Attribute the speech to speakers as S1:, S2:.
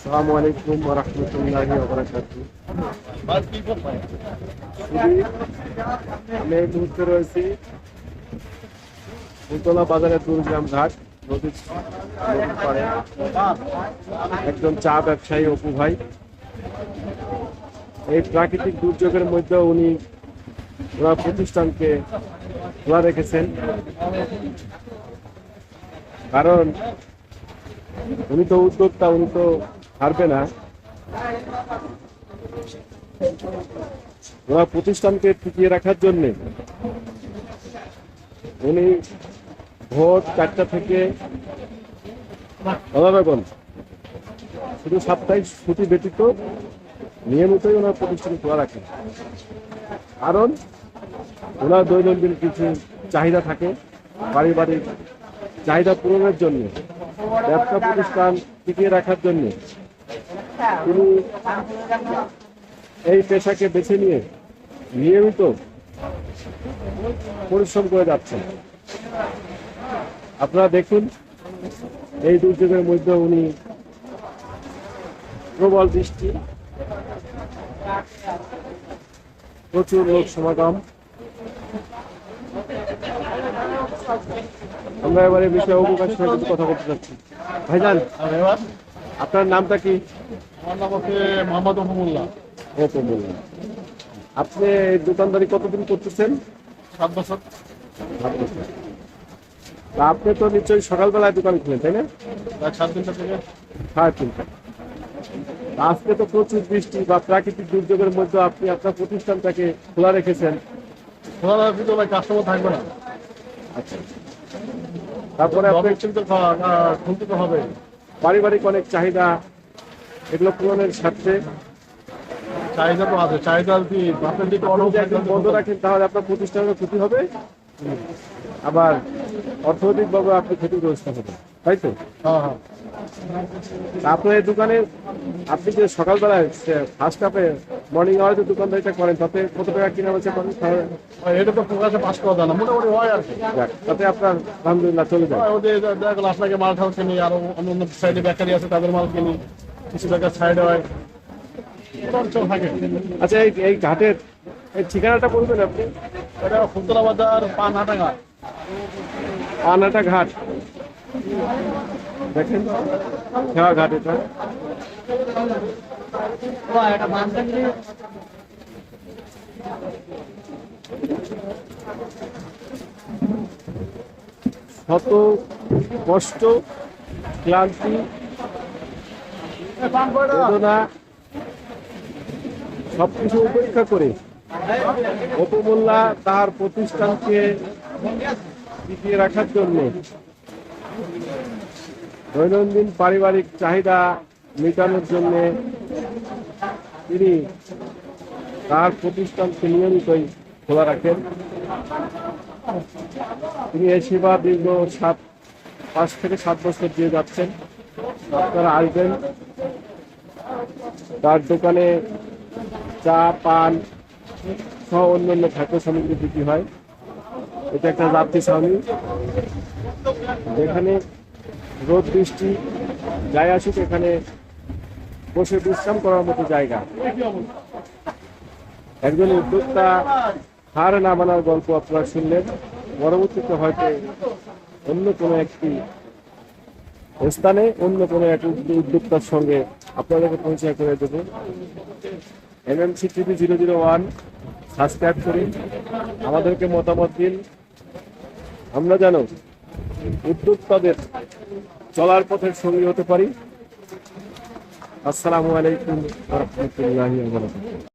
S1: আসসালামু আলাইকুম ওয়া রাহমাতুল্লাহি ওয়া বারাকাতুহু। আমি এই মুহূর্তে রয়েছি উতলা বাজারের টুরিজম ঘাট নদীর পাড়ে। একজন চা ব্যবসায়ী অপু ভাই এই প্রাকৃতিক দুর্যোগের মধ্যে উনি ওনার প্রতিষ্ঠানকে খোলা রেখেছেন, কারণ উনি তো উদ্যোক্তা, উনি তো হারবে না। ওনার প্রতিষ্ঠানকে টিকিয়ে রাখার জন্য উনি ভোর 4টা থেকে বেগম শুধু সাপ্তাহিক ছুটি ব্যতীত নিয়মিতই ওনার প্রতিষ্ঠান খোলা রাখেন, কারণ ওনার দৈনন্দিন কিছু চাহিদা থাকে, পারিবারিক চাহিদা পূরণের জন্য, ব্যবসা প্রতিষ্ঠান টিকিয়ে রাখার জন্য তিনি এই পেশাকে বেছে নিয়ে নিয়মিত পরিশ্রম করে যাচ্ছেন। আপনারা দেখুন, এই দুর্যোগের মধ্যে উনি প্রবল বৃষ্টি, প্রচুর লোক সমাগম। আমরা এবারে বিষয়ে অবকাশ সঙ্গে কথা বলতে চাচ্ছি। ভাইজান, আপনার নামটা কি?
S2: আমার নাম হচ্ছে মোহাম্মদ অপমুল্লাহ।
S1: আপনি দোকানদারি কতদিন করতেছেন?
S2: 7 বছর।
S1: আপনি তো নিশ্চয়ই সকালবেলায় দোকান খুলেন, তাই না?
S2: 3:30 থেকে
S1: 3:30। আজকে তো প্রচুর বৃষ্টি বা প্রাকৃতিক দুর্যোগের মধ্যে আপনি আপনার প্রতিষ্ঠানটাকে খোলা রেখেছেন।
S2: খোলা কিন্তু ভাই কাস্টমার থাকবে না।
S1: আচ্ছা, তারপরে আপনি
S2: কিন্তু খুলতে তো হবে।
S1: পারিবারিক অনেক চাহিদা, এগুলো পূরণের স্বার্থে
S2: চাহিদা তো আছে, চাহিদা কি আপনার দিকে অনেক
S1: একদম বন্ধ রাখেন, তাহলে আপনার প্রতিষ্ঠানের ক্ষতি হবে, আবার অর্থনৈতিকভাবে আপনি ক্ষতিগ্রস্ত হবেন, তাই তো?
S2: হ্যাঁ হ্যাঁ।
S1: আপনার এই দোকানে আপনি যে সকালবেলায় ফার্স্ট হাফে মর্নিং আওয়ারে যে দোকানদারিটা করেন, তাতে কত টাকা কিনা হচ্ছে?
S2: এটা তো প্রকাশে পাস করা যায় না, মোটামুটি হয় আর কি।
S1: তাতে আপনার আলহামদুলিল্লাহ চলে যায়।
S2: ওদের দেখা গেল আপনাকে মাল ঠাল কিনি, আরো অন্য সাইডে বেকারি আছে তাদের মাল কিনি, কিছু টাকা সাইড হয়, থাকে।
S1: আচ্ছা, এই ঘাটের এই ঠিকানাটা বলবেন আপনি?
S2: এটা ফুলতলা বাজার, পানহাটাঙ্গা।
S1: পানহাটা ঘাট, দেখেন খেয়া ঘাট এটা। শত কষ্ট, ক্লান্তি, বেদনা সবকিছু উপেক্ষা করে অপু মোল্লা তার প্রতিষ্ঠানকে টিকিয়ে রাখার জন্য, দৈনন্দিন পারিবারিক চাহিদা মেটানোর জন্য তিনি তার প্রতিষ্ঠানকে নিয়মিতই খোলা রাখেন। তিনি এই সেবা দীর্ঘ 5 থেকে 7 বছর দিয়ে যাচ্ছেন। আপনারা আসবেন, তার দোকানে চা, পান সহ অন্যান্য খাদ্য সামগ্রী বিক্রি হয়। এটা একটা যাত্রী ছাউনি, যেখানে রোদ বৃষ্টি যাই আসুক, এখানে বসে বিশ্রাম করার মতো জায়গা। একজন উদ্যোক্তা হার না মানার গল্প আপনারা শুনলেন। পরবর্তীতে হয়তো অন্য কোনো একটি স্থানে অন্য কোনো এক উদ্যোক্তার সঙ্গে আপনাদেরকে পরিচয় করে দেবো। MMC TV 001 সাবস্ক্রাইব করি, আমাদেরকে মতামত দিন, আমরা যেন উদ্যোক্তাদের চলার পথের সঙ্গী হতে পারি। আসসালামু আলাইকুম ওয়া রাহমাতুল্লাহি ওয়া বারাকাতুহু।